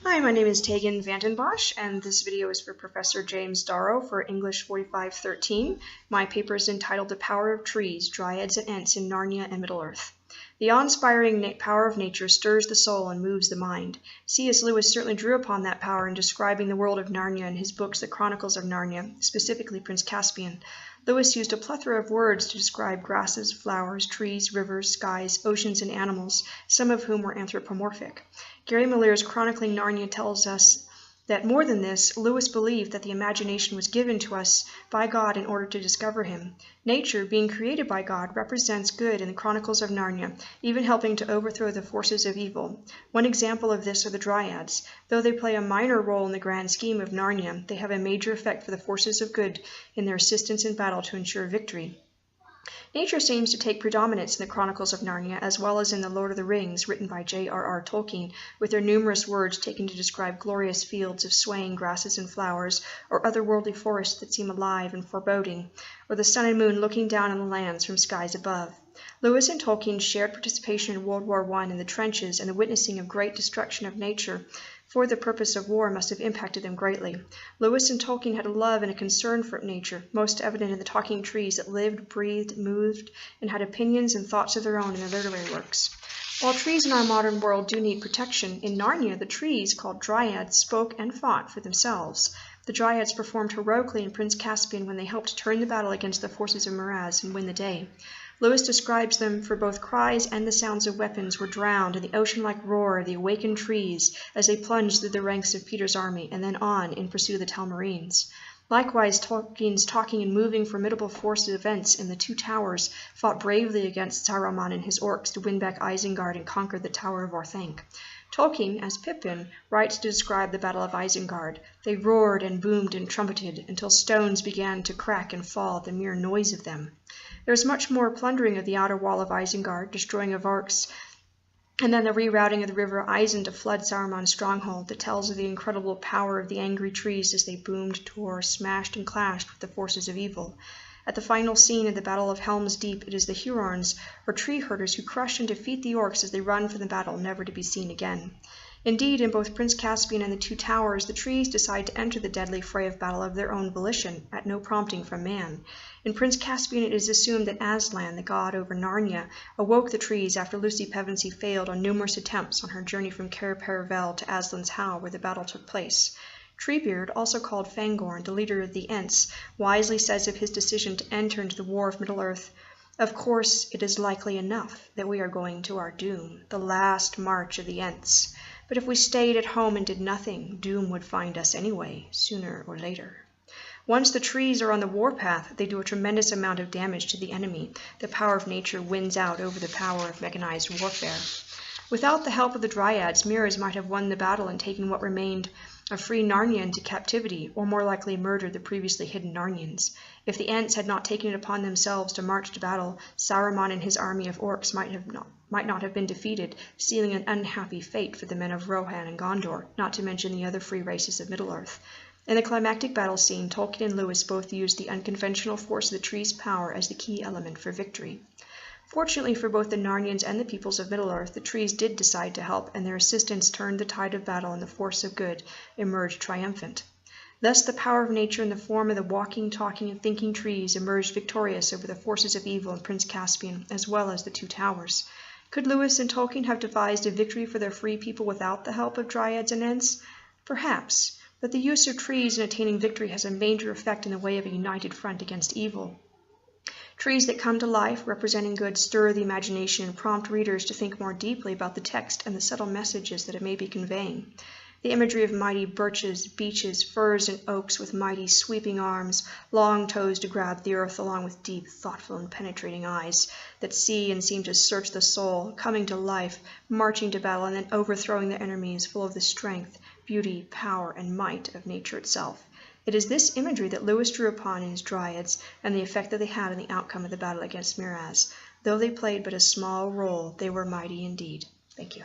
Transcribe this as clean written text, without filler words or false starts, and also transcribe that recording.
Hi, my name is Tegan Vandenbosch, and this video is for Professor James Darrow for English 4513. My paper is entitled The Power of Trees, Dryads and Ents in Narnia and Middle-earth. The awe-inspiring power of nature stirs the soul and moves the mind. C.S. Lewis certainly drew upon that power in describing the world of Narnia in his books The Chronicles of Narnia, specifically Prince Caspian. Lewis used a plethora of words to describe grasses, flowers, trees, rivers, skies, oceans, and animals, some of whom were anthropomorphic. Gary Miller's chronicling Narnia tells us that more than this, Lewis believed that the imagination was given to us by God in order to discover him. Nature, being created by God, represents good in the Chronicles of Narnia, even helping to overthrow the forces of evil. One example of this are the Dryads. Though they play a minor role in the grand scheme of Narnia, they have a major effect for the forces of good in their assistance in battle to ensure victory. Nature seems to take predominance in the Chronicles of Narnia, as well as in The Lord of the Rings, written by J.R.R. Tolkien, with their numerous words taken to describe glorious fields of swaying grasses and flowers, or otherworldly forests that seem alive and foreboding, or the sun and moon looking down on the lands from skies above. Lewis and Tolkien shared participation in World War I in the trenches, and the witnessing of great destruction of nature for the purpose of war must have impacted them greatly. Lewis and Tolkien had a love and a concern for nature, most evident in the talking trees that lived, breathed, moved, and had opinions and thoughts of their own in their literary works. While trees in our modern world do need protection, in Narnia the trees, called Dryads, spoke and fought for themselves. The Dryads performed heroically in Prince Caspian when they helped turn the battle against the forces of Miraz and win the day. Lewis describes them for both cries and the sounds of weapons were drowned in the ocean-like roar of the awakened trees as they plunged through the ranks of Peter's army and then on in pursuit of the Telmarines. Likewise, Tolkien's talking and moving formidable forces of Ents in the Two Towers fought bravely against Saruman and his orcs to win back Isengard and conquer the Tower of Orthanc. Tolkien, as Pippin, writes to describe the Battle of Isengard. They roared and boomed and trumpeted until stones began to crack and fall at the mere noise of them. There is much more plundering of the outer wall of Isengard, destroying of orcs, and then the rerouting of the river Isen to flood Saruman's stronghold that tells of the incredible power of the angry trees as they boomed, tore, smashed, and clashed with the forces of evil. At the final scene of the Battle of Helm's Deep, it is the Hurons, or tree herders, who crush and defeat the orcs as they run from the battle, never to be seen again. Indeed, in both Prince Caspian and the Two Towers, the trees decide to enter the deadly fray of battle of their own volition, at no prompting from man. In Prince Caspian, it is assumed that Aslan, the god over Narnia, awoke the trees after Lucy Pevensey failed on numerous attempts on her journey from Cair Paravel to Aslan's Howe, where the battle took place. Treebeard, also called Fangorn, the leader of the Ents, wisely says of his decision to enter into the war of Middle-earth, "Of course, it is likely enough that we are going to our doom, the last march of the Ents. But if we stayed at home and did nothing, doom would find us anyway, sooner or later." Once the trees are on the warpath, they do a tremendous amount of damage to the enemy. The power of nature wins out over the power of mechanized warfare. Without the help of the Dryads, Miraz might have won the battle and taken what remained of free Narnia into captivity, or more likely murdered the previously hidden Narnians. If the Ents had not taken it upon themselves to march to battle, Saruman and his army of orcs might not have been defeated, sealing an unhappy fate for the men of Rohan and Gondor, not to mention the other free races of Middle-earth. In the climactic battle scene, Tolkien and Lewis both used the unconventional force of the tree's power as the key element for victory. Fortunately for both the Narnians and the peoples of Middle-earth, the trees did decide to help, and their assistance turned the tide of battle, and the force of good emerged triumphant. Thus the power of nature in the form of the walking, talking, and thinking trees emerged victorious over the forces of evil in Prince Caspian, as well as the Two Towers. Could Lewis and Tolkien have devised a victory for their free people without the help of Dryads and Ents? Perhaps, but the use of trees in attaining victory has a major effect in the way of a united front against evil. Trees that come to life, representing good, stir the imagination and prompt readers to think more deeply about the text and the subtle messages that it may be conveying. The imagery of mighty birches, beeches, firs, and oaks with mighty sweeping arms, long toes to grab the earth, along with deep, thoughtful, and penetrating eyes that see and seem to search the soul, coming to life, marching to battle, and then overthrowing their enemies, full of the strength, beauty, power, and might of nature itself. It is this imagery that Lewis drew upon in his Dryads, and the effect that they had on the outcome of the battle against Miraz. Though they played but a small role, they were mighty indeed. Thank you.